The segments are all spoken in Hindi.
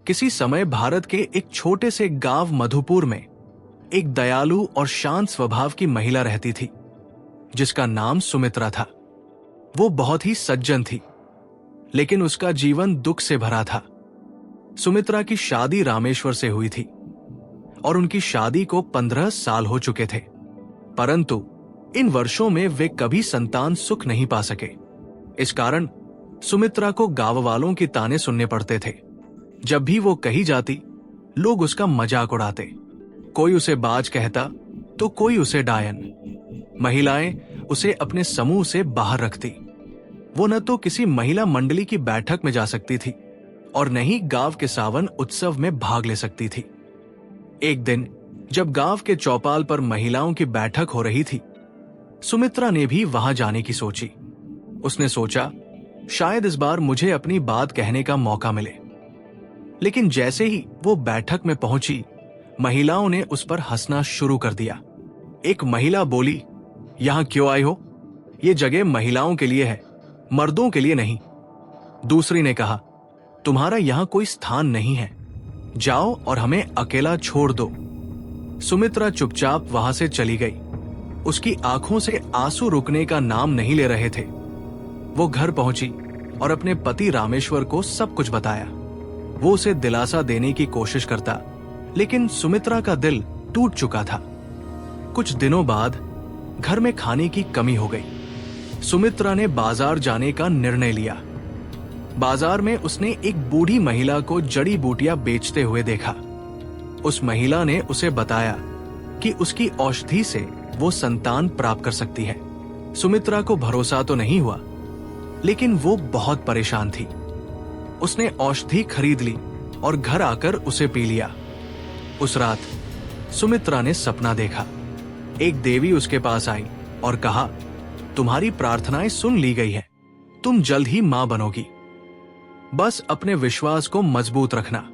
किसी समय भारत के एक छोटे से गांव मधुपुर में एक दयालु और शांत स्वभाव की महिला रहती थी, जिसका नाम सुमित्रा था। वो बहुत ही सज्जन थी, लेकिन उसका जीवन दुख से भरा था। सुमित्रा की शादी रामेश्वर से हुई थी और उनकी शादी को 15 साल हो चुके थे, परंतु इन वर्षों में वे कभी संतान सुख नहीं पा सके। इस कारण सुमित्रा को गांव वालों की ताने सुनने पड़ते थे। जब भी वो कहीं जाती, लोग उसका मजाक उड़ाते। कोई उसे बाज कहता तो कोई उसे डायन। महिलाएं उसे अपने समूह से बाहर रखती। वो न तो किसी महिला मंडली की बैठक में जा सकती थी और न ही गांव के सावन उत्सव में भाग ले सकती थी। एक दिन जब गांव के चौपाल पर महिलाओं की बैठक हो रही थी, सुमित्रा ने भी वहां जाने की सोची। उसने सोचा, शायद इस बार मुझे अपनी बात कहने का मौका मिले। लेकिन जैसे ही वो बैठक में पहुंची, महिलाओं ने उस पर हंसना शुरू कर दिया। एक महिला बोली, यहां क्यों आई हो? ये जगह महिलाओं के लिए है, मर्दों के लिए नहीं। दूसरी ने कहा, तुम्हारा यहां कोई स्थान नहीं है, जाओ और हमें अकेला छोड़ दो। सुमित्रा चुपचाप वहां से चली गई। उसकी आंखों से आंसू रुकने का नाम नहीं ले रहे थे। वो घर पहुंची और अपने पति रामेश्वर को सब कुछ बताया। वो उसे दिलासा देने की कोशिश करता, लेकिन सुमित्रा का दिल टूट चुका था। कुछ दिनों बाद घर में खाने की कमी हो गई। सुमित्रा ने बाजार जाने का निर्णय लिया। बाजार में उसने एक बूढ़ी महिला को जड़ी बूटियां बेचते हुए देखा। उस महिला ने उसे बताया कि उसकी औषधि से वो संतान प्राप्त कर सकती है। सुमित्रा को भरोसा तो नहीं हुआ, लेकिन वो बहुत परेशान थी। उसने औषधि खरीद ली और घर आकर उसे पी लिया। उस रात सुमित्रा ने सपना देखा। एक देवी उसके पास आई और कहा, तुम्हारी प्रार्थनाएं सुन ली गई हैं, तुम जल्द ही मां बनोगी, बस अपने विश्वास को मजबूत रखना।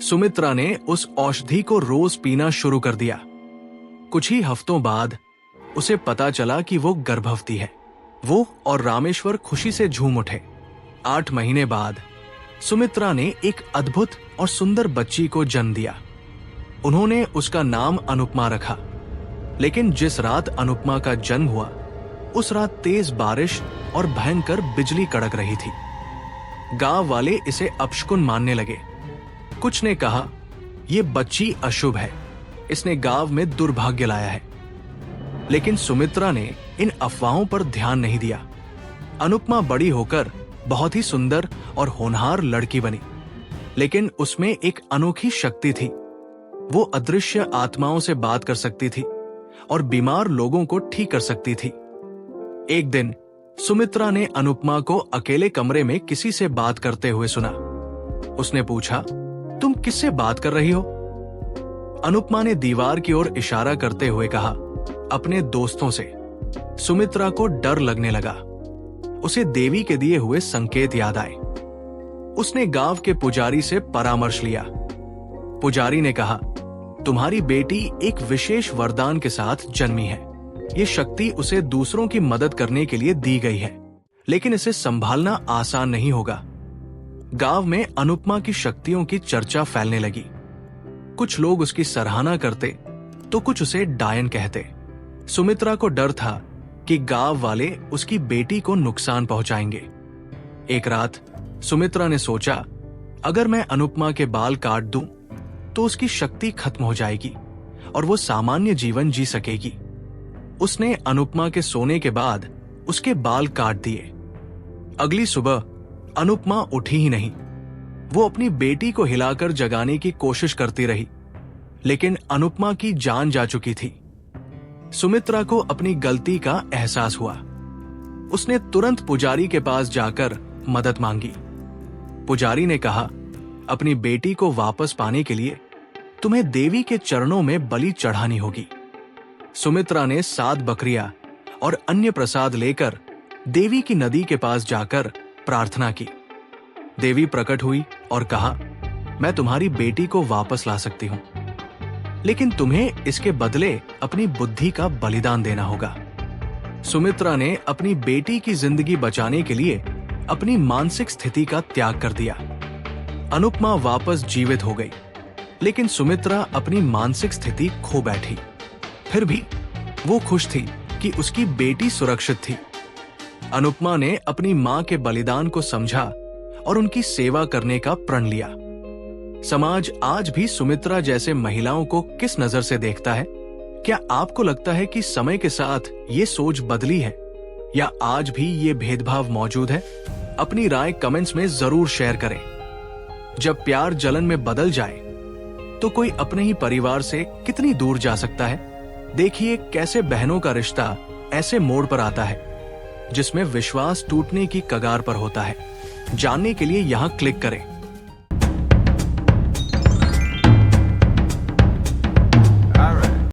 सुमित्रा ने उस औषधि को रोज पीना शुरू कर दिया। कुछ ही हफ्तों बाद उसे पता चला कि वो गर्भवती है। वो और रामेश्वर खुशी से झूम उठे। 8 महीने बाद सुमित्रा ने एक अद्भुत और सुंदर बच्ची को जन्म दिया। उन्होंने उसका नाम अनुपमा रखा। लेकिन जिस रात अनुपमा का जन्म हुआ, उस रात तेज बारिश और भयंकर बिजली कड़क रही थी। गांव वाले इसे अपशकुन मानने लगे। कुछ ने कहा, ये बच्ची अशुभ है, इसने गांव में दुर्भाग्य लाया है। लेकिन सुमित्रा ने इन अफवाहों पर ध्यान नहीं दिया। अनुपमा बड़ी होकर बहुत ही सुंदर और होनहार लड़की बनी, लेकिन उसमें एक अनोखी शक्ति थी। वो अदृश्य आत्माओं से बात कर सकती थी और बीमार लोगों को ठीक कर सकती थी। एक दिन सुमित्रा ने अनुपमा को अकेले कमरे में किसी से बात करते हुए सुना। उसने पूछा, तुम किससे बात कर रही हो? अनुपमा ने दीवार की ओर इशारा करते हुए कहा, अपने दोस्तों से। सुमित्रा को डर लगने लगा। उसे देवी के दिए हुए संकेत याद आए। उसने गांव के पुजारी से परामर्श लिया। पुजारी ने कहा, तुम्हारी बेटी एक विशेष वरदान के साथ जन्मी है। ये शक्ति उसे दूसरों की मदद करने के लिए दी गई है, लेकिन इसे संभालना आसान नहीं होगा। गांव में अनुपमा की शक्तियों की चर्चा फैलने लगी। कुछ लोग उसकी सराहना करते तो कुछ उसे डायन कहते। सुमित्रा को डर था कि गांव वाले उसकी बेटी को नुकसान पहुंचाएंगे। एक रात सुमित्रा ने सोचा, अगर मैं अनुपमा के बाल काट दूं तो उसकी शक्ति खत्म हो जाएगी और वो सामान्य जीवन जी सकेगी। उसने अनुपमा के सोने के बाद उसके बाल काट दिए। अगली सुबह अनुपमा उठी ही नहीं। वो अपनी बेटी को हिलाकर जगाने की कोशिश करती रही, लेकिन अनुपमा की जान जा चुकी थी। सुमित्रा को अपनी गलती का एहसास हुआ। उसने तुरंत पुजारी के पास जाकर मदद मांगी। पुजारी ने कहा, अपनी बेटी को वापस पाने के लिए तुम्हें देवी के चरणों में बलि चढ़ानी होगी। सुमित्रा ने 7 बकरियां और अन्य प्रसाद लेकर देवी की नदी के पास जाकर प्रार्थना की। देवी प्रकट हुई और कहा, मैं तुम्हारी बेटी को वापस ला सकती हूं, लेकिन तुम्हें इसके बदले अपनी बुद्धि का बलिदान देना होगा। सुमित्रा ने अपनी बेटी की जिंदगी बचाने के लिए अपनी मानसिक स्थिति का त्याग कर दिया अनुपमा वापस जीवित हो गई, लेकिन सुमित्रा अपनी मानसिक स्थिति खो बैठी। फिर भी वो खुश थी कि उसकी बेटी सुरक्षित थी। अनुपमा ने अपनी मां के बलिदान को समझा और उनकी सेवा करने का प्रण लिया। समाज आज भी सुमित्रा जैसे महिलाओं को किस नजर से देखता है? क्या आपको लगता है कि समय के साथ ये सोच बदली है या आज भी ये भेदभाव मौजूद है? अपनी राय कमेंट्स में जरूर शेयर करें। जब प्यार जलन में बदल जाए तो कोई अपने ही परिवार से कितनी दूर जा सकता है। देखिए कैसे बहनों का रिश्ता ऐसे मोड़ पर आता है जिसमें विश्वास टूटने की कगार पर होता है। जानने के लिए यहां क्लिक करें।